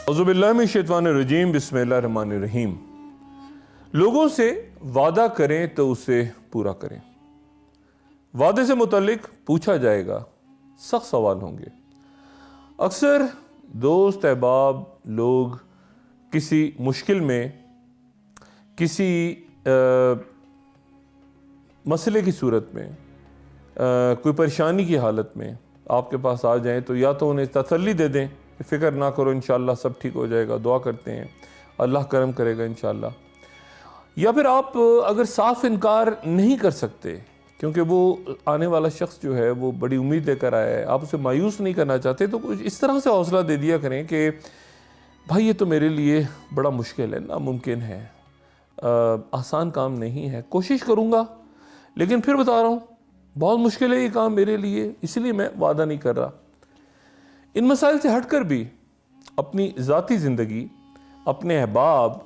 اعوذ باللہ من الشیطان الرجیم، بسم اللہ الرحمن الرحیم۔ لوگوں سے وعدہ کریں تو اسے پورا کریں۔ وعدے سے متعلق پوچھا جائے گا، سخت سوال ہوں گے۔ اکثر دوست احباب لوگ کسی مشکل میں، کسی مسئلے کی صورت میں، کوئی پریشانی کی حالت میں آپ کے پاس آ جائیں تو یا تو انہیں تسلی دے دیں کہ فکر نہ کرو، انشاءاللہ سب ٹھیک ہو جائے گا، دعا کرتے ہیں اللہ کرم کرے گا انشاءاللہ۔ یا پھر آپ اگر صاف انکار نہیں کر سکتے کیونکہ وہ آنے والا شخص جو ہے وہ بڑی امید لے کر آیا ہے، آپ اسے مایوس نہیں کرنا چاہتے، تو کچھ اس طرح سے حوصلہ دے دیا کریں کہ بھائی یہ تو میرے لیے بڑا مشکل ہے، ناممکن ہے، آسان کام نہیں ہے، کوشش کروں گا لیکن پھر بتا رہا ہوں بہت مشکل ہے یہ کام میرے لیے، اس لیے میں وعدہ نہیں کر رہا۔ ان مسائل سے ہٹ کر بھی اپنی ذاتی زندگی، اپنے احباب،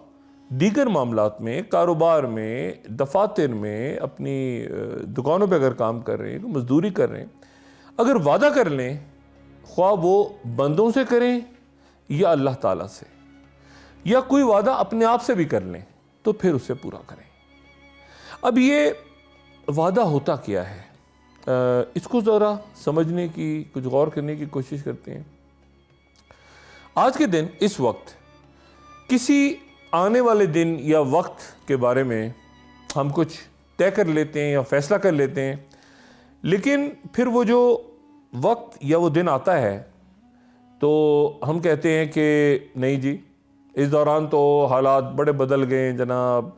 دیگر معاملات میں، کاروبار میں، دفاتر میں، اپنی دکانوں پہ اگر کام کر رہے ہیں، مزدوری کر رہے ہیں، اگر وعدہ کر لیں، خواہ وہ بندوں سے کریں یا اللہ تعالیٰ سے، یا کوئی وعدہ اپنے آپ سے بھی کر لیں تو پھر اسے پورا کریں۔ اب یہ وعدہ ہوتا کیا ہے، اس کو ذرا سمجھنے کی، کچھ غور کرنے کی کوشش کرتے ہیں۔ آج کے دن، اس وقت، کسی آنے والے دن یا وقت کے بارے میں ہم کچھ طے کر لیتے ہیں یا فیصلہ کر لیتے ہیں، لیکن پھر وہ جو وقت یا وہ دن آتا ہے تو ہم کہتے ہیں کہ نہیں جی، اس دوران تو حالات بڑے بدل گئے جناب،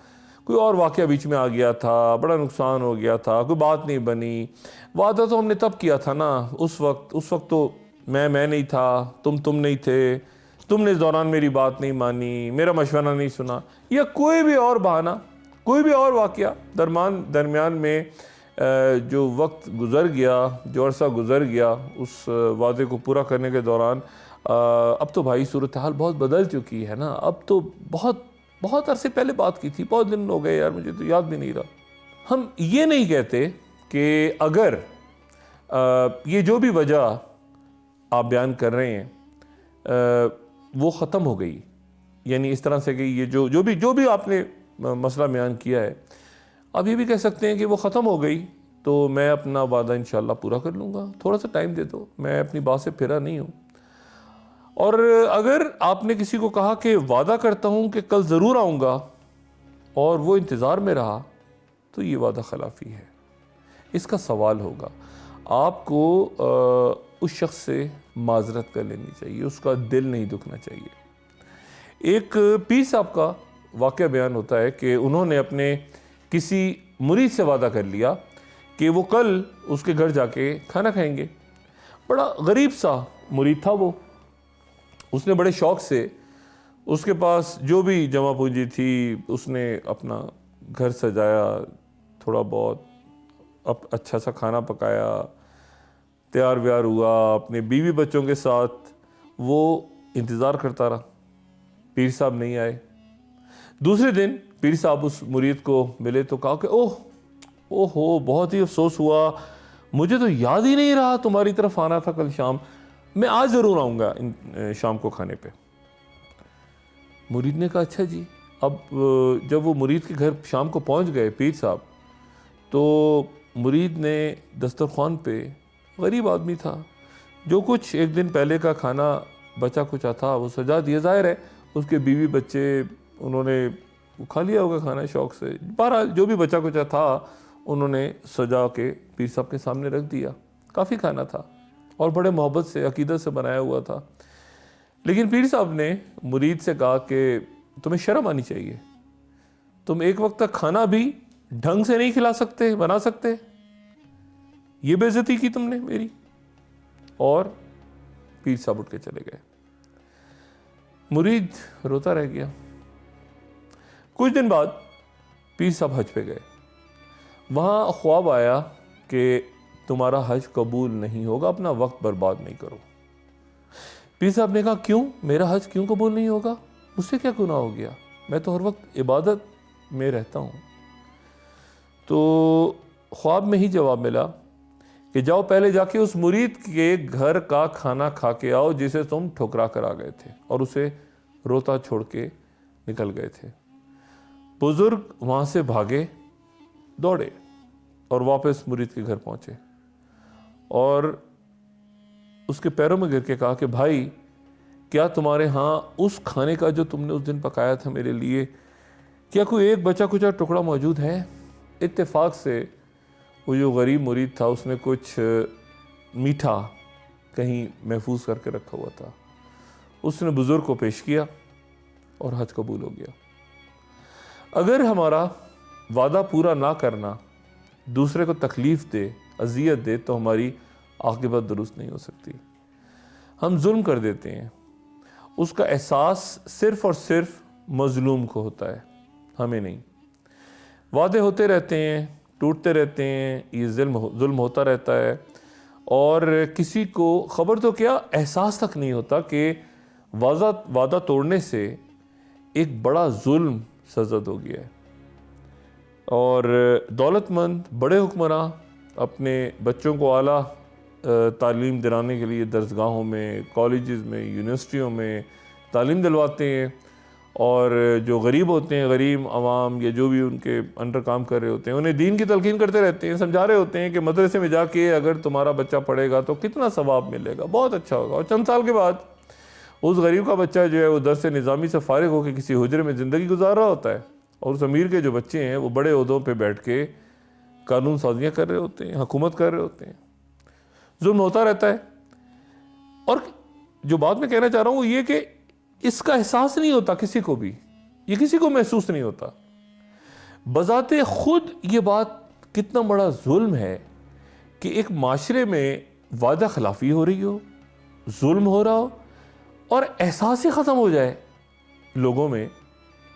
کوئی اور واقعہ بیچ میں آ گیا تھا، بڑا نقصان ہو گیا تھا، کوئی بات نہیں بنی، وعدہ تو ہم نے تب کیا تھا نا، اس وقت تو میں نہیں تھا، تم نہیں تھے، تم نے اس دوران میری بات نہیں مانی، میرا مشورہ نہیں سنا، یا کوئی بھی اور بہانہ، کوئی بھی اور واقعہ درمیان میں جو وقت گزر گیا، جو عرصہ گزر گیا اس وعدے کو پورا کرنے کے دوران، اب تو بھائی صورتحال بہت بدل چکی ہے نا، اب تو بہت عرصے پہلے بات کی تھی، بہت دن ہو گئے یار، مجھے تو یاد بھی نہیں رہا۔ ہم یہ نہیں کہتے کہ اگر یہ جو بھی وجہ آپ بیان کر رہے ہیں وہ ختم ہو گئی، یعنی اس طرح سے کہ یہ جو بھی آپ نے مسئلہ بیان کیا ہے، آپ یہ بھی کہہ سکتے ہیں کہ وہ ختم ہو گئی تو میں اپنا وعدہ انشاءاللہ پورا کر لوں گا، تھوڑا سا ٹائم دے دو، میں اپنی بات سے پھرا نہیں ہوں۔ اور اگر آپ نے کسی کو کہا کہ وعدہ کرتا ہوں کہ کل ضرور آؤں گا اور وہ انتظار میں رہا، تو یہ وعدہ خلافی ہے، اس کا سوال ہوگا۔ آپ کو اس شخص سے معذرت کر لینی چاہیے، اس کا دل نہیں دکھنا چاہیے۔ ایک پیر صاحب کا واقعہ بیان ہوتا ہے کہ انہوں نے اپنے کسی مرید سے وعدہ کر لیا کہ وہ کل اس کے گھر جا کے کھانا کھائیں گے۔ بڑا غریب سا مرید تھا وہ، اس نے بڑے شوق سے، اس کے پاس جو بھی جمع پونجی تھی، اس نے اپنا گھر سجایا، تھوڑا بہت اچھا سا کھانا پکایا، تیار ویار ہوا، اپنے بیوی بچوں کے ساتھ وہ انتظار کرتا رہا، پیر صاحب نہیں آئے۔ دوسرے دن پیر صاحب اس مرید کو ملے تو کہا کہ اوہ بہت ہی افسوس ہوا، مجھے تو یاد ہی نہیں رہا تمہاری طرف آنا تھا کل شام، میں آج ضرور آؤں گا شام کو کھانے پہ۔ مرید نے کہا اچھا جی۔ اب جب وہ مرید کے گھر شام کو پہنچ گئے پیر صاحب، تو مرید نے دسترخوان پہ، غریب آدمی تھا، جو کچھ ایک دن پہلے کا کھانا بچا کچا تھا وہ سجا دیا، ظاہر ہے اس کے بیوی بچے انہوں نے کھا لیا ہوگا کھانا شوق سے، بہرحال جو بھی بچا کچا تھا انہوں نے سجا کے پیر صاحب کے سامنے رکھ دیا، کافی کھانا تھا اور بڑے محبت سے، عقیدت سے بنایا ہوا تھا۔ لیکن پیر صاحب نے مرید سے کہا کہ تمہیں شرم آنی چاہیے، تم ایک وقت تک کھانا بھی ڈھنگ سے نہیں کھلا سکتے، بنا سکتے، یہ بے عزتی کی تم نے میری۔ اور پیر صاحب اٹھ کے چلے گئے۔ مرید روتا رہ گیا۔ کچھ دن بعد پیر صاحب حج پہ گئے، وہاں خواب آیا کہ تمہارا حج قبول نہیں ہوگا، اپنا وقت برباد نہیں کرو۔ پیر صاحب نے کہا کیوں؟ میرا حج کیوں قبول نہیں ہوگا؟ مجھ سے کیا گناہ ہو گیا؟ میں تو ہر وقت عبادت میں رہتا ہوں۔ تو خواب میں ہی جواب ملا کہ جاؤ پہلے جا کے اس مرید کے گھر کا کھانا کھا کے آؤ جسے تم ٹھکرا کر آ گئے تھے، اور اسے روتا چھوڑ کے نکل گئے تھے۔ بزرگ وہاں سے بھاگے، دوڑے اور واپس مرید کے گھر پہنچے اور اس کے پیروں میں گر کے کہا کہ بھائی، کیا تمہارے ہاں اس کھانے کا جو تم نے اس دن پکایا تھا میرے لیے، کیا کوئی ایک بچا کچا ٹکڑا موجود ہے؟ اتفاق سے وہ جو غریب مرید تھا اس نے کچھ میٹھا کہیں محفوظ کر کے رکھا ہوا تھا، اس نے بزرگ کو پیش کیا اور حج قبول ہو گیا۔ اگر ہمارا وعدہ پورا نہ کرنا دوسرے کو تکلیف دے، اذیت دے، تو ہماری عاقبت درست نہیں ہو سکتی۔ ہم ظلم کر دیتے ہیں، اس کا احساس صرف اور صرف مظلوم کو ہوتا ہے، ہمیں نہیں۔ وعدے ہوتے رہتے ہیں، ٹوٹتے رہتے ہیں، یہ ظلم ہوتا رہتا ہے، اور کسی کو خبر تو کیا، احساس تک نہیں ہوتا کہ وعدہ توڑنے سے ایک بڑا ظلم سرزد ہو گیا ہے۔ اور دولت مند بڑے حکمراں اپنے بچوں کو اعلیٰ تعلیم دلانے کے لیے درسگاہوں میں، کالجز میں، یونیورسٹیوں میں تعلیم دلواتے ہیں، اور جو غریب ہوتے ہیں، غریب عوام یا جو بھی ان کے انڈر کام کر رہے ہوتے ہیں، انہیں دین کی تلقین کرتے رہتے ہیں، سمجھا رہے ہوتے ہیں کہ مدرسے میں جا کے اگر تمہارا بچہ پڑھے گا تو کتنا ثواب ملے گا، بہت اچھا ہوگا۔ اور چند سال کے بعد اس غریب کا بچہ جو ہے وہ درس نظامی سے فارغ ہو کے کسی حجرے میں زندگی گزار رہا ہوتا ہے، اور اس امیر کے جو بچے ہیں وہ بڑے عہدوں پہ بیٹھ کے قانون سازیاں کر رہے ہوتے ہیں، حکومت کر رہے ہوتے ہیں۔ ظلم ہوتا رہتا ہے۔ اور جو بات میں کہنا چاہ رہا ہوں وہ یہ کہ اس کا احساس نہیں ہوتا کسی کو بھی، یہ کسی کو محسوس نہیں ہوتا۔ بذات خود یہ بات کتنا بڑا ظلم ہے کہ ایک معاشرے میں وعدہ خلافی ہو رہی ہو، ظلم ہو رہا ہو، اور احساس ہی ختم ہو جائے لوگوں میں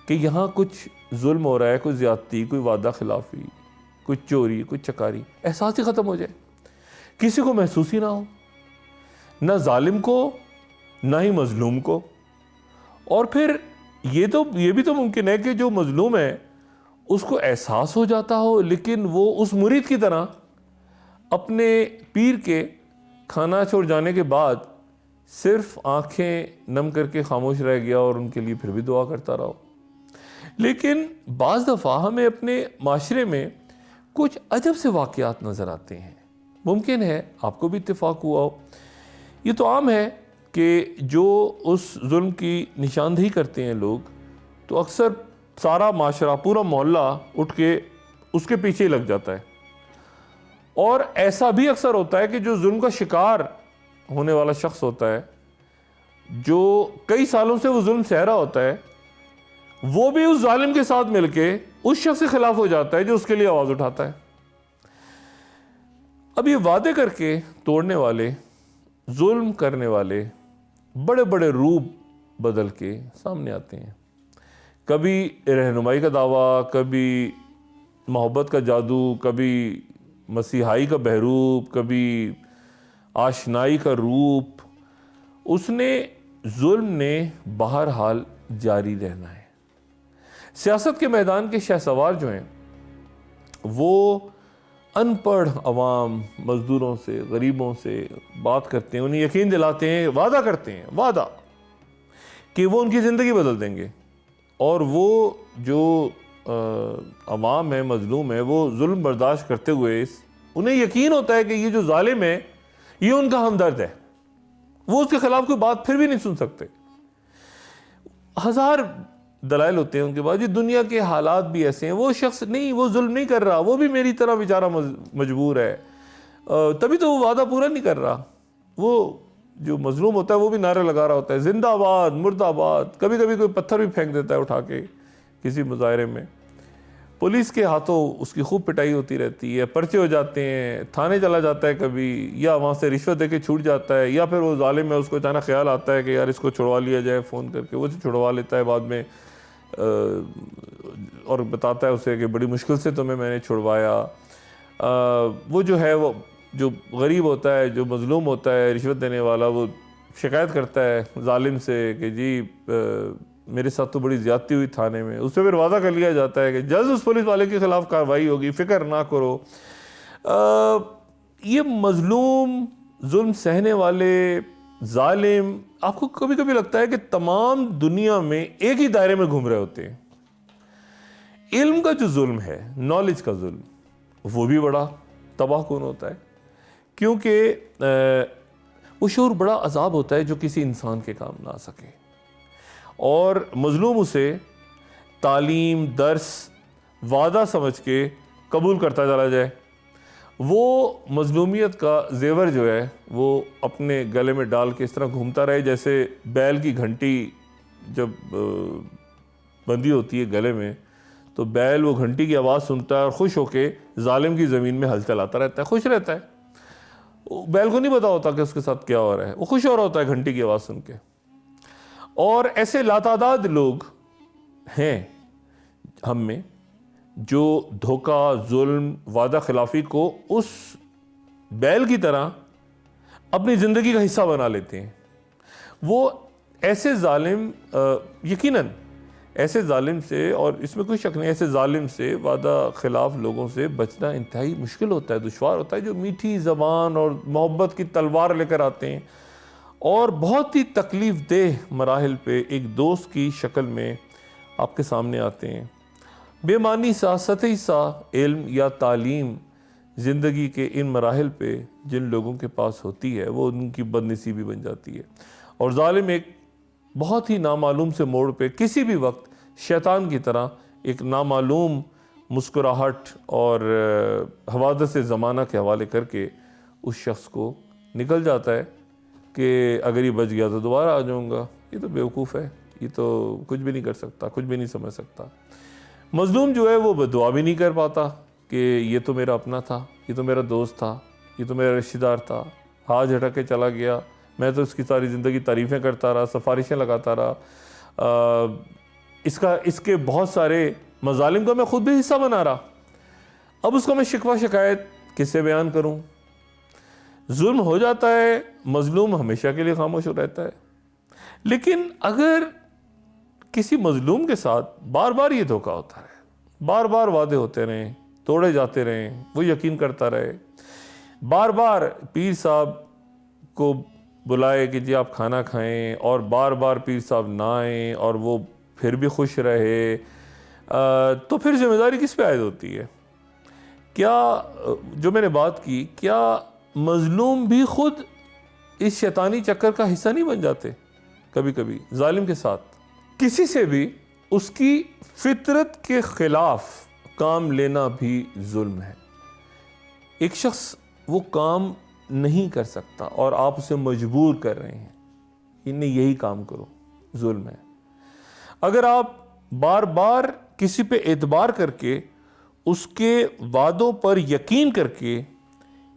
کہ یہاں کچھ ظلم ہو رہا ہے، کوئی زیادتی، کوئی وعدہ خلافی، کوئی چوری، کوئی چکاری، احساس ہی ختم ہو جائے، کسی کو محسوس ہی نہ ہو، نہ ظالم کو نہ ہی مظلوم کو۔ اور پھر یہ بھی تو ممکن ہے کہ جو مظلوم ہے اس کو احساس ہو جاتا ہو، لیکن وہ اس مرید کی طرح اپنے پیر کے کھانا چھوڑ جانے کے بعد صرف آنکھیں نم کر کے خاموش رہ گیا اور ان کے لیے پھر بھی دعا کرتا رہا۔ لیکن بعض دفعہ ہمیں اپنے معاشرے میں کچھ عجب سے واقعات نظر آتے ہیں، ممکن ہے آپ کو بھی اتفاق ہوا ہو۔ یہ تو عام ہے کہ جو اس ظلم کی نشاندہی کرتے ہیں لوگ، تو اکثر سارا معاشرہ، پورا محلہ اٹھ کے اس کے پیچھے ہی لگ جاتا ہے۔ اور ایسا بھی اکثر ہوتا ہے کہ جو ظلم کا شکار ہونے والا شخص ہوتا ہے، جو کئی سالوں سے وہ ظلم سہ رہا ہوتا ہے، وہ بھی اس ظالم کے ساتھ مل کے اس شخص کے خلاف ہو جاتا ہے جو اس کے لیے آواز اٹھاتا ہے۔ اب یہ وعدے کر کے توڑنے والے، ظلم کرنے والے بڑے بڑے روپ بدل کے سامنے آتے ہیں۔ کبھی رہنمائی کا دعویٰ، کبھی محبت کا جادو، کبھی مسیحائی کا بہروپ، کبھی آشنائی کا روپ، اس نے ظلم نے بہرحال جاری رہنا ہے۔ سیاست کے میدان کے شہ سوار جو ہیں وہ ان پڑھ عوام، مزدوروں سے، غریبوں سے بات کرتے ہیں، انہیں یقین دلاتے ہیں، وعدہ کرتے ہیں، وعدہ کہ وہ ان کی زندگی بدل دیں گے، اور وہ جو عوام ہے، مظلوم ہے، وہ ظلم برداشت کرتے ہوئے انہیں یقین ہوتا ہے کہ یہ جو ظالم ہے یہ ان کا ہمدرد ہے، وہ اس کے خلاف کوئی بات پھر بھی نہیں سن سکتے۔ ہزار دلائل ہوتے ہیں ان کے بعد، یہ دنیا کے حالات بھی ایسے ہیں، وہ شخص نہیں، وہ ظلم نہیں کر رہا، وہ بھی میری طرح بیچارہ مجبور ہے، تبھی تو وہ وعدہ پورا نہیں کر رہا۔ وہ جو مظلوم ہوتا ہے وہ بھی نعرے لگا رہا ہوتا ہے، زندہ آباد، مرد آباد، کبھی کبھی کوئی پتھر بھی پھینک دیتا ہے اٹھا کے کسی مظاہرے میں۔ پولیس کے ہاتھوں اس کی خوب پٹائی ہوتی رہتی ہے، پرچے ہو جاتے ہیں، تھانے چلا جاتا ہے کبھی، یا وہاں سے رشوت دے کے چھوٹ جاتا ہے، یا پھر وہ ظالم ہے اس کو اچانک خیال آتا ہے کہ یار اس کو چھڑوا لیا جائے، فون کر کے وہ چھڑوا لیتا ہے بعد میں، اور بتاتا ہے اسے کہ بڑی مشکل سے تمہیں میں نے چھڑوایا۔ وہ جو ہے، وہ جو غریب ہوتا ہے، جو مظلوم ہوتا ہے، رشوت دینے والا، وہ شکایت کرتا ہے ظالم سے کہ جی میرے ساتھ تو بڑی زیادتی ہوئی تھانے میں، اس سے پھر وعدہ کر لیا جاتا ہے کہ جلد اس پولیس والے کے خلاف کارروائی ہوگی، فکر نہ کرو۔ یہ مظلوم، ظلم سہنے والے ظالم، آپ کو کبھی کبھی لگتا ہے کہ تمام دنیا میں ایک ہی دائرے میں گھوم رہے ہوتے ہیں. علم کا جو ظلم ہے، نالج کا ظلم، وہ بھی بڑا تباہ کن ہوتا ہے، کیونکہ وہ شعور بڑا عذاب ہوتا ہے جو کسی انسان کے کام نہ آ سکے، اور مظلوم اسے تعلیم، درس، وعدہ سمجھ کے قبول کرتا چلا جائے. وہ مظلومیت کا زیور جو ہے وہ اپنے گلے میں ڈال کے اس طرح گھومتا رہے جیسے بیل کی گھنٹی جب بندھی ہوتی ہے گلے میں، تو بیل وہ گھنٹی کی آواز سنتا ہے اور خوش ہو کے ظالم کی زمین میں ہل چلاتا رہتا ہے، خوش رہتا ہے. بیل کو نہیں پتا ہوتا کہ اس کے ساتھ کیا ہو رہا ہے، وہ خوش ہو رہا ہوتا ہے گھنٹی کی آواز سن کے. اور ایسے لاتعداد لوگ ہیں ہم میں جو دھوکہ، ظلم، وعدہ خلافی کو اس بیل کی طرح اپنی زندگی کا حصہ بنا لیتے ہیں. وہ ایسے ظالم، یقیناً ایسے ظالم سے، اور اس میں کوئی شک نہیں، ایسے ظالم سے، وعدہ خلاف لوگوں سے بچنا انتہائی مشکل ہوتا ہے، دشوار ہوتا ہے، جو میٹھی زبان اور محبت کی تلوار لے کر آتے ہیں اور بہت ہی تکلیف دہ مراحل پہ ایک دوست کی شکل میں آپ کے سامنے آتے ہیں. بے معنی سا، سطحی سا علم یا تعلیم زندگی کے ان مراحل پہ جن لوگوں کے پاس ہوتی ہے وہ ان کی بد نصیبی بن جاتی ہے، اور ظالم ایک بہت ہی نامعلوم سے موڑ پہ کسی بھی وقت شیطان کی طرح ایک نامعلوم مسکراہٹ اور حوادث زمانہ کے حوالے کر کے اس شخص کو نکل جاتا ہے کہ اگر یہ بچ گیا تو دوبارہ آ جاؤں گا، یہ تو بیوقوف ہے، یہ تو کچھ بھی نہیں کر سکتا، کچھ بھی نہیں سمجھ سکتا. مظلوم جو ہے وہ دعا بھی نہیں کر پاتا کہ یہ تو میرا اپنا تھا، یہ تو میرا دوست تھا، یہ تو میرا رشتہ دار تھا، ہاتھ جھٹک کے چلا گیا، میں تو اس کی ساری زندگی تعریفیں کرتا رہا، سفارشیں لگاتا رہا، اس کے بہت سارے مظالم کا میں خود بھی حصہ بنا رہا، اب اس کو میں شکوہ شکایت کس سے بیان کروں؟ ظلم ہو جاتا ہے، مظلوم ہمیشہ کے لیے خاموش رہتا ہے. لیکن اگر کسی مظلوم کے ساتھ بار بار یہ دھوکہ ہوتا رہے، بار بار وعدے ہوتے رہیں، توڑے جاتے رہیں، وہ یقین کرتا رہے، بار بار پیر صاحب کو بلائے کہ جی آپ کھانا کھائیں، اور بار بار پیر صاحب نہ آئیں اور وہ پھر بھی خوش رہے، تو پھر ذمہ داری کس پہ عائد ہوتی ہے؟ کیا جو میں نے بات کی، کیا مظلوم بھی خود اس شیطانی چکر کا حصہ نہیں بن جاتے؟ کبھی کبھی ظالم کے ساتھ کسی سے بھی اس کی فطرت کے خلاف کام لینا بھی ظلم ہے. ایک شخص وہ کام نہیں کر سکتا اور آپ اسے مجبور کر رہے ہیں، انہیں یہی کام کرو، ظلم ہے. اگر آپ بار بار کسی پہ اعتبار کر کے، اس کے وعدوں پر یقین کر کے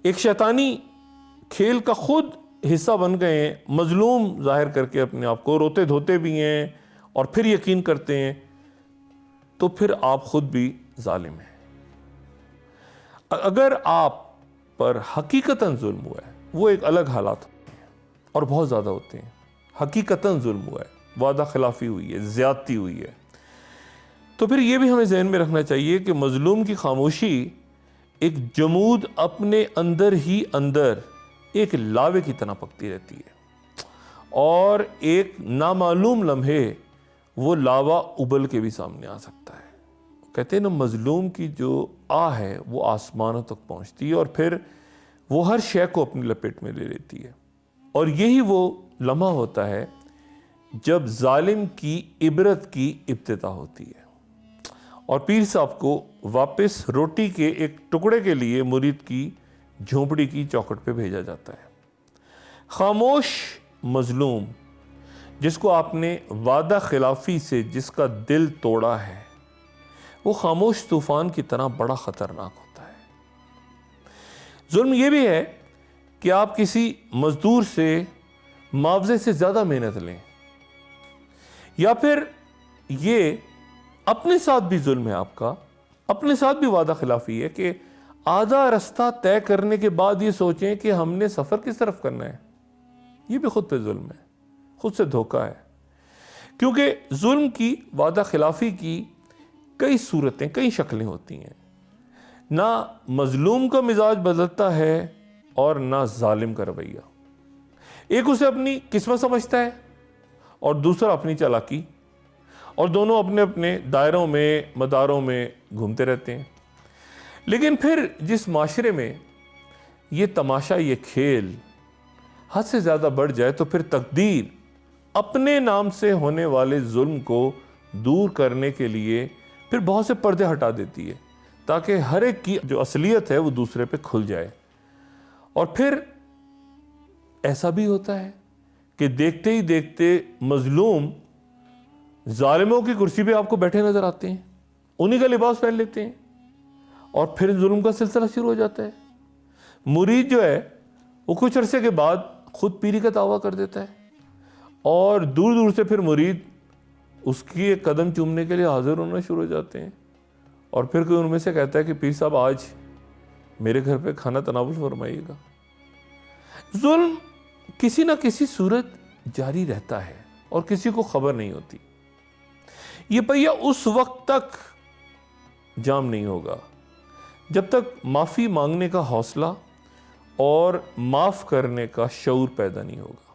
ایک شیطانی کھیل کا خود حصہ بن گئے ہیں، مظلوم ظاہر کر کے اپنے آپ کو، روتے دھوتے بھی ہیں اور پھر یقین کرتے ہیں، تو پھر آپ خود بھی ظالم ہیں. اگر آپ پر حقیقتاً ظلم ہوا ہے، وہ ایک الگ حالات ہوتے ہیں اور بہت زیادہ ہوتے ہیں. حقیقتاً ظلم ہوا ہے، وعدہ خلافی ہوئی ہے، زیادتی ہوئی ہے، تو پھر یہ بھی ہمیں ذہن میں رکھنا چاہیے کہ مظلوم کی خاموشی ایک جمود اپنے اندر ہی اندر ایک لاوے کی طرح پکتی رہتی ہے، اور ایک نامعلوم لمحے وہ لاوا ابل کے بھی سامنے آ سکتا ہے. کہتے ہیں نا، مظلوم کی جو آہ ہے وہ آسمانوں تک پہنچتی ہے اور پھر وہ ہر شے کو اپنی لپیٹ میں لے لیتی ہے. اور یہی وہ لمحہ ہوتا ہے جب ظالم کی عبرت کی ابتدا ہوتی ہے اور پیر صاحب کو واپس روٹی کے ایک ٹکڑے کے لیے مرید کی جھونپڑی کی چوکھٹ پہ بھیجا جاتا ہے. خاموش مظلوم جس کو آپ نے وعدہ خلافی سے جس کا دل توڑا ہے، وہ خاموش طوفان کی طرح بڑا خطرناک ہوتا ہے. ظلم یہ بھی ہے کہ آپ کسی مزدور سے معاوضے سے زیادہ محنت لیں، یا پھر یہ اپنے ساتھ بھی ظلم ہے، آپ کا اپنے ساتھ بھی وعدہ خلافی ہے کہ آدھا رستہ طے کرنے کے بعد یہ سوچیں کہ ہم نے سفر کس طرف کرنا ہے. یہ بھی خود پہ ظلم ہے، خود سے دھوکہ ہے. کیونکہ ظلم کی، وعدہ خلافی کی کئی صورتیں، کئی شکلیں ہوتی ہیں. نہ مظلوم کا مزاج بدلتا ہے اور نہ ظالم کا رویہ. ایک اسے اپنی قسمت سمجھتا ہے اور دوسرا اپنی چالاکی، اور دونوں اپنے اپنے دائروں میں مداروں میں گھومتے رہتے ہیں۔ لیکن پھر جس معاشرے میں یہ تماشا، یہ کھیل حد سے زیادہ بڑھ جائے تو پھر تقدیر اپنے نام سے ہونے والے ظلم کو دور کرنے کے لیے پھر بہت سے پردے ہٹا دیتی ہے، تاکہ ہر ایک کی جو اصلیت ہے وہ دوسرے پہ کھل جائے۔ اور پھر ایسا بھی ہوتا ہے کہ دیکھتے ہی دیکھتے مظلوم ظالموں کی کرسی پہ آپ کو بیٹھے نظر آتے ہیں، انہی کا لباس پہن لیتے ہیں، اور پھر ظلم کا سلسلہ شروع ہو جاتا ہے۔ مرید جو ہے وہ کچھ عرصے کے بعد خود پیری کا دعویٰ کر دیتا ہے، اور دور دور سے پھر مرید اس کی ایک قدم چومنے کے لیے حاضر ہونا شروع ہو جاتے ہیں، اور پھر کوئی ان میں سے کہتا ہے کہ پیر صاحب آج میرے گھر پہ کھانا تناول فرمائیے گا۔ ظلم کسی نہ کسی صورت جاری رہتا ہے اور کسی کو خبر نہیں ہوتی۔ یہ پہیہ اس وقت تک جام نہیں ہوگا جب تک معافی مانگنے کا حوصلہ اور معاف کرنے کا شعور پیدا نہیں ہوگا،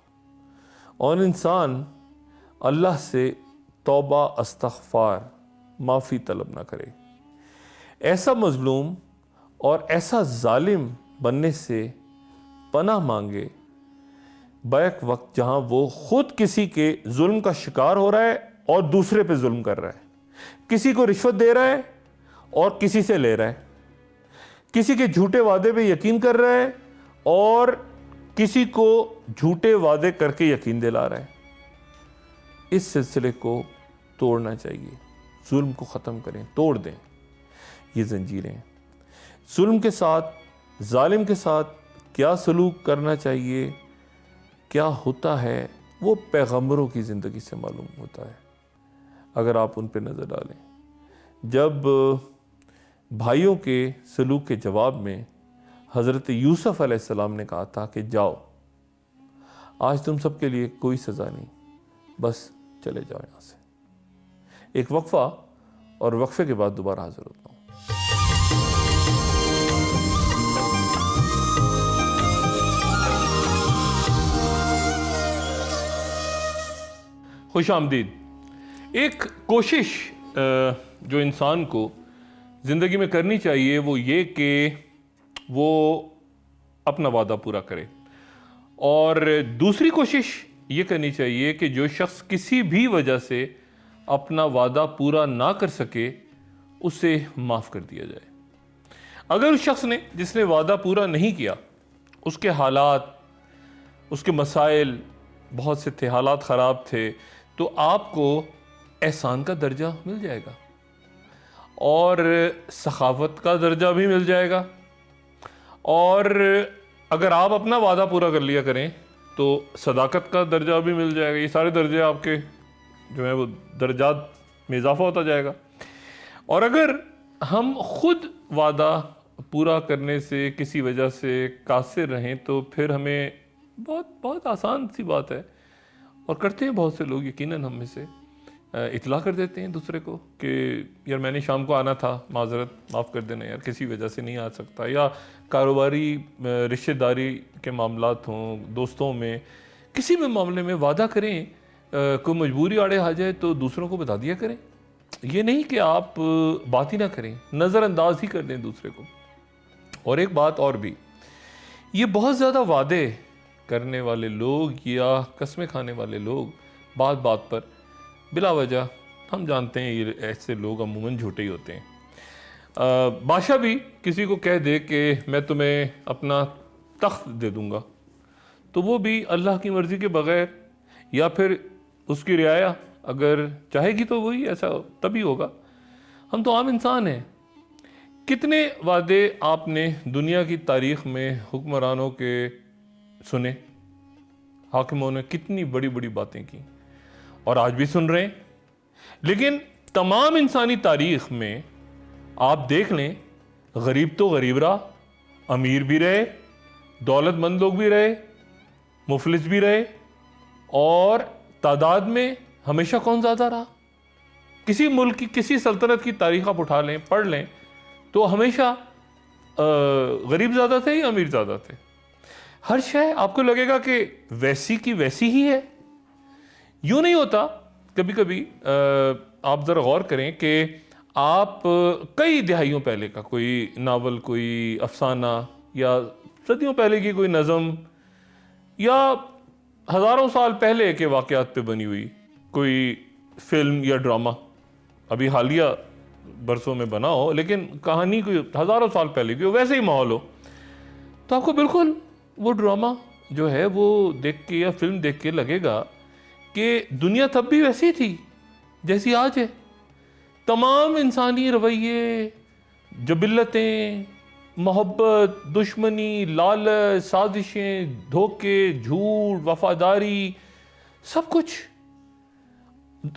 اور انسان اللہ سے توبہ استغفار معافی طلب نہ کرے۔ ایسا مظلوم اور ایسا ظالم بننے سے پناہ مانگے بیک وقت جہاں وہ خود کسی کے ظلم کا شکار ہو رہا ہے اور دوسرے پہ ظلم کر رہا ہے، کسی کو رشوت دے رہا ہے اور کسی سے لے رہا ہے، کسی کے جھوٹے وعدے پہ یقین کر رہا ہے اور کسی کو جھوٹے وعدے کر کے یقین دلا رہا ہے۔ اس سلسلے کو توڑنا چاہیے، ظلم کو ختم کریں، توڑ دیں یہ زنجیریں۔ ظلم کے ساتھ، ظالم کے ساتھ کیا سلوک کرنا چاہیے، کیا ہوتا ہے، وہ پیغمبروں کی زندگی سے معلوم ہوتا ہے اگر آپ ان پہ نظر ڈالیں۔ جب بھائیوں کے سلوک کے جواب میں حضرت یوسف علیہ السلام نے کہا تھا کہ جاؤ، آج تم سب کے لیے کوئی سزا نہیں، بس چلے جاؤ یہاں سے۔ ایک وقفہ، اور وقفے کے بعد دوبارہ حاضر ہوتا ہوں۔ خوش آمدید۔ ایک کوشش جو انسان کو زندگی میں کرنی چاہیے وہ یہ کہ وہ اپنا وعدہ پورا کرے، اور دوسری کوشش یہ کرنی چاہیے کہ جو شخص کسی بھی وجہ سے اپنا وعدہ پورا نہ کر سکے اسے معاف کر دیا جائے۔ اگر اس شخص نے جس نے وعدہ پورا نہیں کیا، اس کے حالات، اس کے مسائل بہت سے تھے، حالات خراب تھے، تو آپ کو احسان کا درجہ مل جائے گا اور سخاوت کا درجہ بھی مل جائے گا، اور اگر آپ اپنا وعدہ پورا کر لیا کریں تو صداقت کا درجہ بھی مل جائے گا۔ یہ سارے درجے آپ کے جو ہیں وہ درجات میں اضافہ ہوتا جائے گا۔ اور اگر ہم خود وعدہ پورا کرنے سے کسی وجہ سے قاصر رہیں تو پھر ہمیں بہت آسان سی بات ہے، اور کرتے ہیں بہت سے لوگ، یقیناً ہم میں سے اطلاع کر دیتے ہیں دوسرے کو کہ یار میں نے شام کو آنا تھا، معذرت، معاف کر دینا یار، کسی وجہ سے نہیں آ سکتا۔ یا کاروباری رشتہ داری کے معاملات ہوں، دوستوں میں، کسی بھی معاملے میں وعدہ کریں، کوئی مجبوری آڑے آ جائے تو دوسروں کو بتا دیا کریں۔ یہ نہیں کہ آپ بات ہی نہ کریں، نظر انداز ہی کر دیں دوسرے کو۔ اور ایک بات اور بھی، یہ بہت زیادہ وعدے کرنے والے لوگ یا قسمیں کھانے والے لوگ بات بات پر بلا وجہ، ہم جانتے ہیں یہ ایسے لوگ عموماً جھوٹے ہی ہوتے ہیں۔ بادشاہ بھی کسی کو کہہ دے کہ میں تمہیں اپنا تخت دے دوں گا، تو وہ بھی اللہ کی مرضی کے بغیر، یا پھر اس کی رعایا اگر چاہے گی تو وہی ایسا تبھی ہوگا۔ ہم تو عام انسان ہیں۔ کتنے وعدے آپ نے دنیا کی تاریخ میں حکمرانوں کے سنے، حاکموں نے کتنی بڑی بڑی باتیں کی اور آج بھی سن رہے ہیں، لیکن تمام انسانی تاریخ میں آپ دیکھ لیں، غریب تو غریب رہا، امیر بھی رہے، دولت مند لوگ بھی رہے، مفلس بھی رہے، اور تعداد میں ہمیشہ کون زیادہ رہا؟ کسی ملک کی، کسی سلطنت کی تاریخ آپ اٹھا لیں، پڑھ لیں، تو ہمیشہ غریب زیادہ تھے یا امیر زیادہ تھے؟ ہر شے آپ کو لگے گا کہ ویسی کی ویسی ہی ہے. یوں نہیں ہوتا. کبھی کبھی آپ ذرا غور کریں کہ آپ کئی دہائیوں پہلے کا کوئی ناول، کوئی افسانہ، یا صدیوں پہلے کی کوئی نظم، یا ہزاروں سال پہلے کے واقعات پہ بنی ہوئی کوئی فلم یا ڈرامہ، ابھی حالیہ برسوں میں بنا ہو لیکن کہانی کوئی ہزاروں سال پہلے کی ہو، ویسے ہی ماحول ہو، تو آپ کو بالکل وہ ڈرامہ جو ہے وہ دیکھ کے یا فلم دیکھ کے لگے گا کہ دنیا تب بھی ویسی تھی جیسی آج ہے. تمام انسانی رویے، جبلتیں، محبت، دشمنی، لالچ، سازشیں، دھوکے، جھوٹ، وفاداری، سب کچھ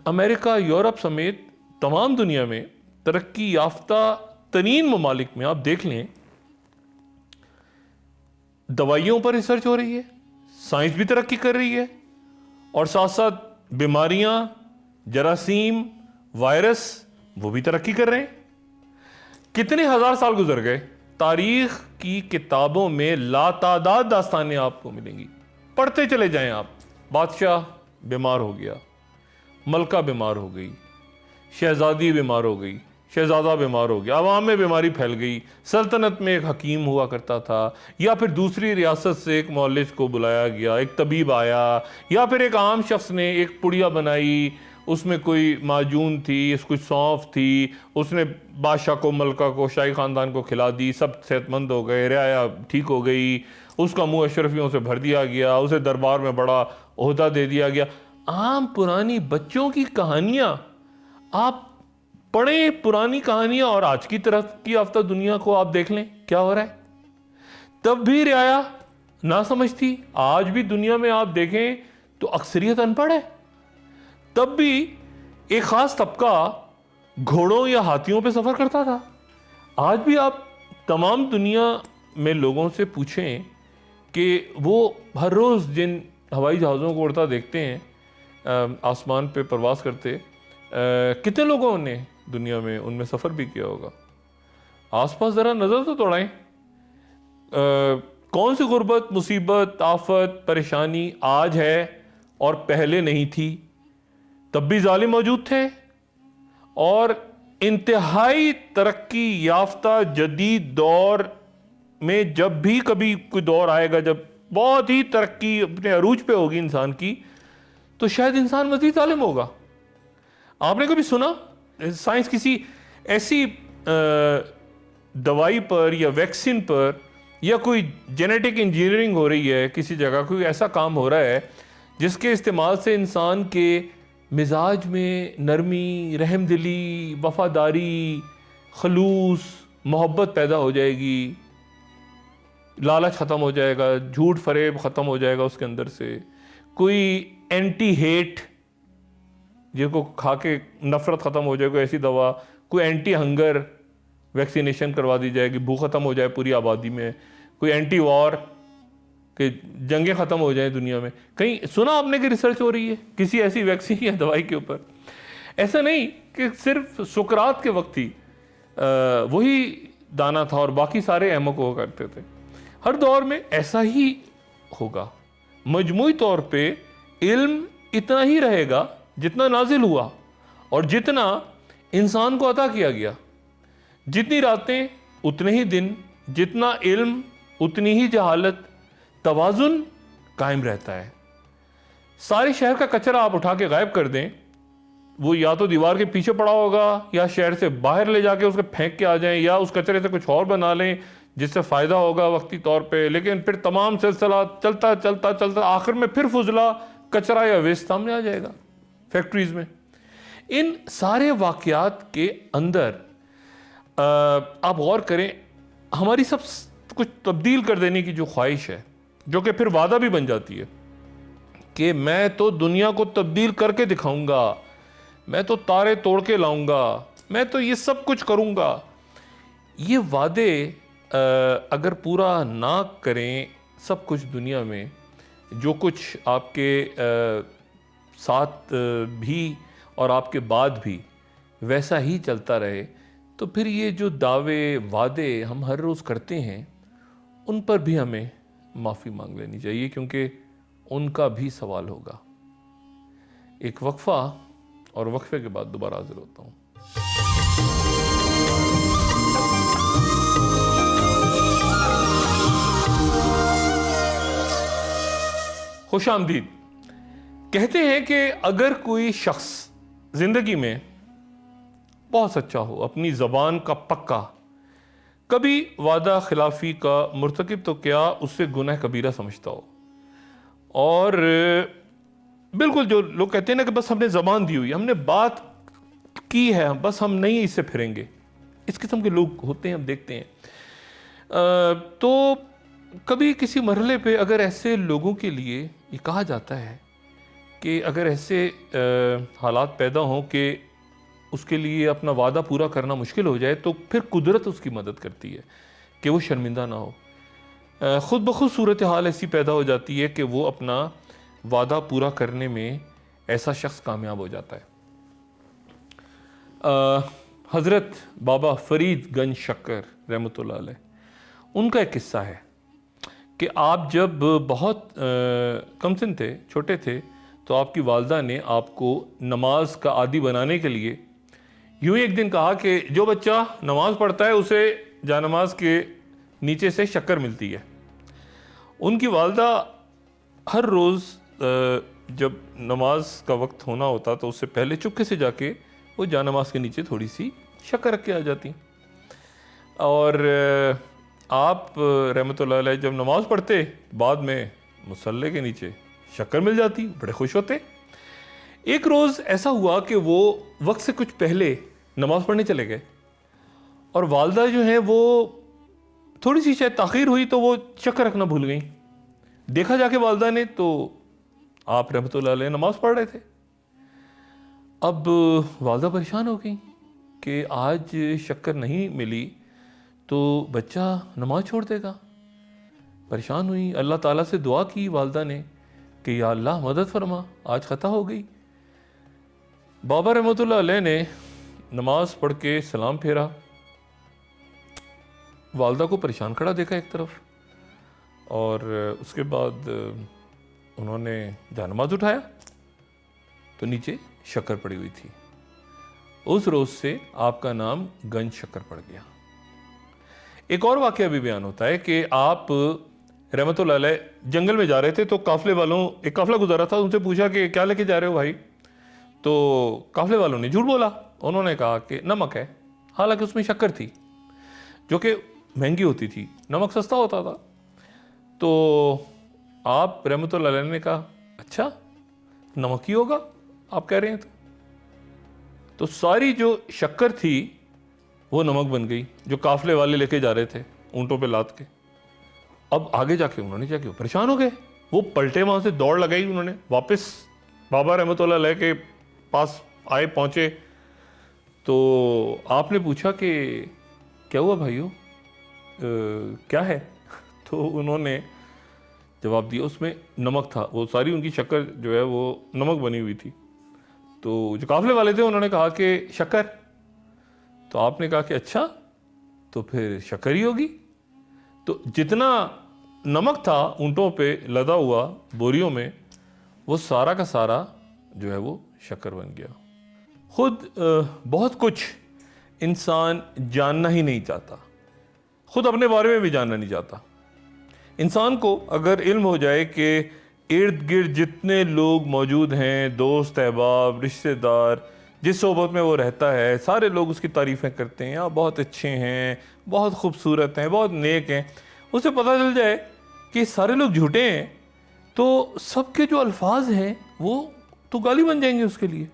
امریکہ، یورپ سمیت تمام دنیا میں ترقی یافتہ ترین ممالک میں آپ دیکھ لیں، دوائیوں پر ریسرچ ہو رہی ہے، سائنس بھی ترقی کر رہی ہے، اور ساتھ ساتھ بیماریاں، جراثیم، وائرس، وہ بھی ترقی کر رہے ہیں. کتنے ہزار سال گزر گئے، تاریخ کی کتابوں میں لاتعداد داستانیں آپ کو ملیں گی. پڑھتے چلے جائیں آپ. بادشاہ بیمار ہو گیا، ملکہ بیمار ہو گئی، شہزادی بیمار ہو گئی، شہزادہ بیمار ہو گیا، عوام میں بیماری پھیل گئی، سلطنت میں ایک حکیم ہوا کرتا تھا، یا پھر دوسری ریاست سے ایک معالج کو بلایا گیا، ایک طبیب آیا، یا پھر ایک عام شخص نے ایک پڑیا بنائی، اس میں کوئی معجون تھی، کچھ سونف تھی، اس نے بادشاہ کو، ملکہ کو، شاہی خاندان کو کھلا دی، سب صحت مند ہو گئے، رعایا ٹھیک ہو گئی، اس کا منہ اشرفیوں سے بھر دیا گیا، اسے دربار میں بڑا عہدہ دے دیا گیا. عام پرانی بچوں کی کہانیاں آپ پڑھیں، پرانی کہانیاں، اور آج کی ترقی یافتہ دنیا کو آپ دیکھ لیں کیا ہو رہا ہے. تب بھی رعایا نہ سمجھتی. آج بھی دنیا میں آپ دیکھیں تو اکثریت ان پڑھ ہے. تب بھی ایک خاص طبقہ گھوڑوں یا ہاتھیوں پہ سفر کرتا تھا. آج بھی آپ تمام دنیا میں لوگوں سے پوچھیں کہ وہ ہر روز جن ہوائی جہازوں کو اڑتا دیکھتے ہیں، آسمان پہ پرواز کرتے، کتنے لوگوں نے دنیا میں ان میں سفر بھی کیا ہوگا. آس پاس ذرا نظر تو دوڑائیں. کون سی غربت، مصیبت، آفت، پریشانی آج ہے اور پہلے نہیں تھی. تب بھی ظالم موجود تھے، اور انتہائی ترقی یافتہ جدید دور میں جب بھی کبھی کوئی دور آئے گا جب بہت ہی ترقی اپنے عروج پہ ہوگی انسان کی، تو شاید انسان مزید ظالم ہوگا. آپ نے کبھی سنا سائنس کسی ایسی دوائی پر یا ویکسین پر یا کوئی جینیٹک انجینئرنگ ہو رہی ہے، کسی جگہ کوئی ایسا کام ہو رہا ہے جس کے استعمال سے انسان کے مزاج میں نرمی، رحم دلی، وفاداری، خلوص، محبت پیدا ہو جائے گی، لالچ ختم ہو جائے گا، جھوٹ فریب ختم ہو جائے گا اس کے اندر سے. کوئی اینٹی ہیٹ جس کو کھا کے نفرت ختم ہو جائے گا ایسی دوا، کوئی اینٹی ہنگر ویکسینیشن کروا دی جائے گی، بھوک ختم ہو جائے پوری آبادی میں، کوئی اینٹی وار کہ جنگیں ختم ہو جائیں دنیا میں. کہیں سنا آپ نے کہ ریسرچ ہو رہی ہے کسی ایسی ویکسین یا دوائی کے اوپر؟ ایسا نہیں کہ صرف سقراط کے وقت ہی وہی دانا تھا اور باقی سارے احمق ہوا کرتے تھے. ہر دور میں ایسا ہی ہوگا. مجموعی طور پہ علم اتنا ہی رہے گا جتنا نازل ہوا اور جتنا انسان کو عطا کیا گیا. جتنی راتیں اتنے ہی دن، جتنا علم اتنی ہی جہالت. توازن قائم رہتا ہے. سارے شہر کا کچرا آپ اٹھا کے غائب کر دیں، وہ یا تو دیوار کے پیچھے پڑا ہوگا یا شہر سے باہر لے جا کے اس کو پھینک کے آ جائیں، یا اس کچرے سے کچھ اور بنا لیں جس سے فائدہ ہوگا وقتی طور پہ، لیکن پھر تمام سلسلہ چلتا چلتا چلتا آخر میں پھر فضلہ کچرا یا ویسٹ سامنے آ جائے گا فیکٹریز میں. ان سارے واقعات کے اندر آپ غور کریں، ہماری سب کچھ تبدیل کر دینے کی جو خواہش ہے، جو کہ پھر وعدہ بھی بن جاتی ہے کہ میں تو دنیا کو تبدیل کر کے دکھاؤں گا، میں تو تارے توڑ کے لاؤں گا، میں تو یہ سب کچھ کروں گا. یہ وعدے اگر پورا نہ کریں سب کچھ دنیا میں، جو کچھ آپ کے ساتھ بھی اور آپ کے بعد بھی ویسا ہی چلتا رہے، تو پھر یہ جو دعوے وعدے ہم ہر روز کرتے ہیں ان پر بھی ہمیں معافی مانگ لینی چاہیے، کیونکہ ان کا بھی سوال ہوگا۔ ایک وقفہ، اور وقفے کے بعد دوبارہ حاضر ہوتا ہوں۔ خوش آمدید۔ کہتے ہیں کہ اگر کوئی شخص زندگی میں بہت سچا ہو، اپنی زبان کا پکا، کبھی وعدہ خلافی کا مرتکب تو کیا اسے گناہ کبیرہ سمجھتا ہو، اور بالکل جو لوگ کہتے ہیں نا کہ بس ہم نے زبان دی ہوئی، ہم نے بات کی ہے، بس ہم نہیں اس سے پھریں گے، اس قسم کے لوگ ہوتے ہیں، ہم دیکھتے ہیں۔ تو کبھی کسی مرحلے پہ اگر ایسے لوگوں کے لیے یہ کہا جاتا ہے کہ اگر ایسے حالات پیدا ہوں کہ اس کے لیے اپنا وعدہ پورا کرنا مشکل ہو جائے، تو پھر قدرت اس کی مدد کرتی ہے کہ وہ شرمندہ نہ ہو۔ خود بخود صورتحال ایسی پیدا ہو جاتی ہے کہ وہ اپنا وعدہ پورا کرنے میں ایسا شخص کامیاب ہو جاتا ہے۔ حضرت بابا فرید گنج شکر رحمۃ اللہ علیہ، ان کا ایک قصہ ہے کہ آپ جب بہت کم سن تھے، چھوٹے تھے، تو آپ کی والدہ نے آپ کو نماز کا عادی بنانے کے لیے یوں ہی ایک دن کہا کہ جو بچہ نماز پڑھتا ہے اسے جانماز کے نیچے سے شکر ملتی ہے۔ ان کی والدہ ہر روز جب نماز کا وقت ہونا ہوتا تو اس سے پہلے چپکے سے جا کے وہ جانماز کے نیچے تھوڑی سی شکر رکھ کے آ جاتی، اور آپ رحمۃ اللہ علیہ جب نماز پڑھتے بعد میں مصلی کے نیچے شکر مل جاتی، بڑے خوش ہوتے۔ ایک روز ایسا ہوا کہ وہ وقت سے کچھ پہلے نماز پڑھنے چلے گئے، اور والدہ جو ہیں وہ تھوڑی سی شاید تاخیر ہوئی تو وہ شکر رکھنا بھول گئیں۔ دیکھا جا کے والدہ نے تو آپ رحمۃ اللہ علیہ نماز پڑھ رہے تھے۔ اب والدہ پریشان ہو گئیں کہ آج شکر نہیں ملی تو بچہ نماز چھوڑ دے گا۔ پریشان ہوئی، اللہ تعالیٰ سے دعا کی والدہ نے کہ یا اللہ مدد فرما، آج خطا ہو گئی۔ بابا رحمۃ اللہ علیہ نے نماز پڑھ کے سلام پھیرا، والدہ کو پریشان کھڑا دیکھا ایک طرف، اور اس کے بعد انہوں نے جانماز اٹھایا تو نیچے شکر پڑی ہوئی تھی۔ اس روز سے آپ کا نام گنج شکر پڑ گیا۔ ایک اور واقعہ بھی بیان ہوتا ہے کہ آپ رحمۃ اللہ علیہ جنگل میں جا رہے تھے تو قافلے والوں، ایک قافلہ گزارا تھا، ان سے پوچھا کہ کیا لے کے جا رہے ہو بھائی؟ تو قافلے والوں نے جھوٹ بولا، انہوں نے کہا کہ نمک ہے، حالانکہ اس میں شکر تھی جو کہ مہنگی ہوتی تھی، نمک سستا ہوتا تھا۔ تو آپ رحمۃ اللہ علیہ نے کہا اچھا نمک ہی ہوگا آپ کہہ رہے ہیں تو ساری جو شکر تھی وہ نمک بن گئی جو قافلے والے لے کے جا رہے تھے اونٹوں پہ لاد کے۔ اب آگے جا کے انہوں نے کیا کیا، پریشان ہو گئے، وہ پلٹے، وہاں سے دوڑ لگائی، انہوں نے واپس بابا رحمۃ اللہ علیہ کے پاس آئے، پہنچے تو آپ نے پوچھا کہ کیا ہوا بھائیو، کیا ہے؟ تو انہوں نے جواب دیا اس میں نمک تھا، وہ ساری ان کی شکر جو ہے وہ نمک بنی ہوئی تھی۔ تو جو قافلے والے تھے انہوں نے کہا کہ شکر، تو آپ نے کہا کہ اچھا تو پھر شکر ہی ہوگی۔ تو جتنا نمک تھا اونٹوں پہ لدا ہوا بوریوں میں، وہ سارا کا سارا جو ہے وہ شکر بن گیا۔ خود بہت کچھ انسان جاننا ہی نہیں چاہتا، خود اپنے بارے میں بھی جاننا نہیں چاہتا۔ انسان کو اگر علم ہو جائے کہ ارد گرد جتنے لوگ موجود ہیں، دوست احباب، رشتہ دار، جس صحبت میں وہ رہتا ہے، سارے لوگ اس کی تعریفیں کرتے ہیں، آپ بہت اچھے ہیں، بہت خوبصورت ہیں، بہت نیک ہیں، اسے پتہ چل جائے کہ سارے لوگ جھوٹے ہیں، تو سب کے جو الفاظ ہیں وہ تو گالی بن جائیں گے اس کے لیے۔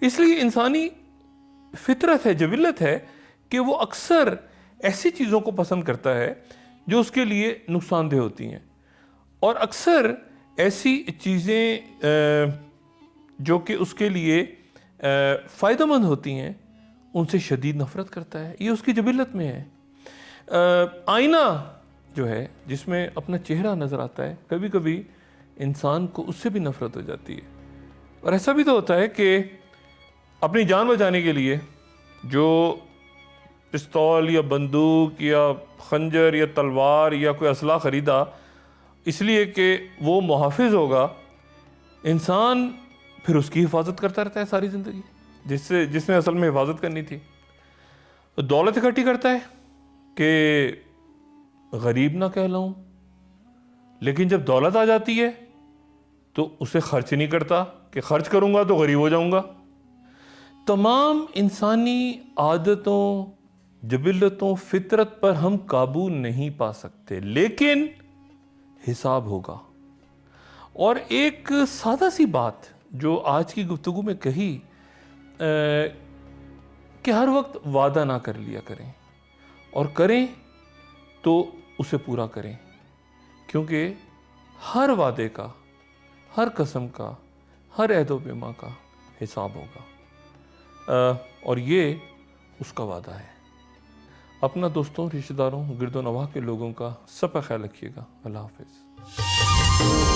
اس لیے انسانی فطرت ہے، جبلت ہے کہ وہ اکثر ایسی چیزوں کو پسند کرتا ہے جو اس کے لیے نقصان دہ ہوتی ہیں، اور اکثر ایسی چیزیں جو کہ اس کے لیے فائدہ مند ہوتی ہیں ان سے شدید نفرت کرتا ہے، یہ اس کی جبلت میں ہے۔ آئینہ جو ہے جس میں اپنا چہرہ نظر آتا ہے، کبھی کبھی انسان کو اس سے بھی نفرت ہو جاتی ہے، اور ایسا بھی تو ہوتا ہے کہ اپنی جان بچانے کے لیے جو پستول یا بندوق یا خنجر یا تلوار یا کوئی اسلحہ خریدا، اس لیے کہ وہ محافظ ہوگا، انسان پھر اس کی حفاظت کرتا رہتا ہے ساری زندگی، جس نے اصل میں حفاظت کرنی تھی۔ دولت اکٹھی کرتا ہے کہ غریب نہ کہلاؤں، لیکن جب دولت آ جاتی ہے تو اسے خرچ نہیں کرتا کہ خرچ کروں گا تو غریب ہو جاؤں گا۔ تمام انسانی عادتوں، جبلتوں، فطرت پر ہم قابو نہیں پا سکتے، لیکن حساب ہوگا۔ اور ایک سادہ سی بات جو آج کی گفتگو میں کہی کہ ہر وقت وعدہ نہ کر لیا کریں، اور کریں تو اسے پورا کریں، کیونکہ ہر وعدے کا، ہر قسم کا، ہر عہد و پیمان کا حساب ہوگا، اور یہ اس کا وعدہ ہے۔ اپنا دوستوں، رشتہ داروں، گرد و نواح کے لوگوں کا سب کا خیال رکھیے گا۔ اللہ حافظ۔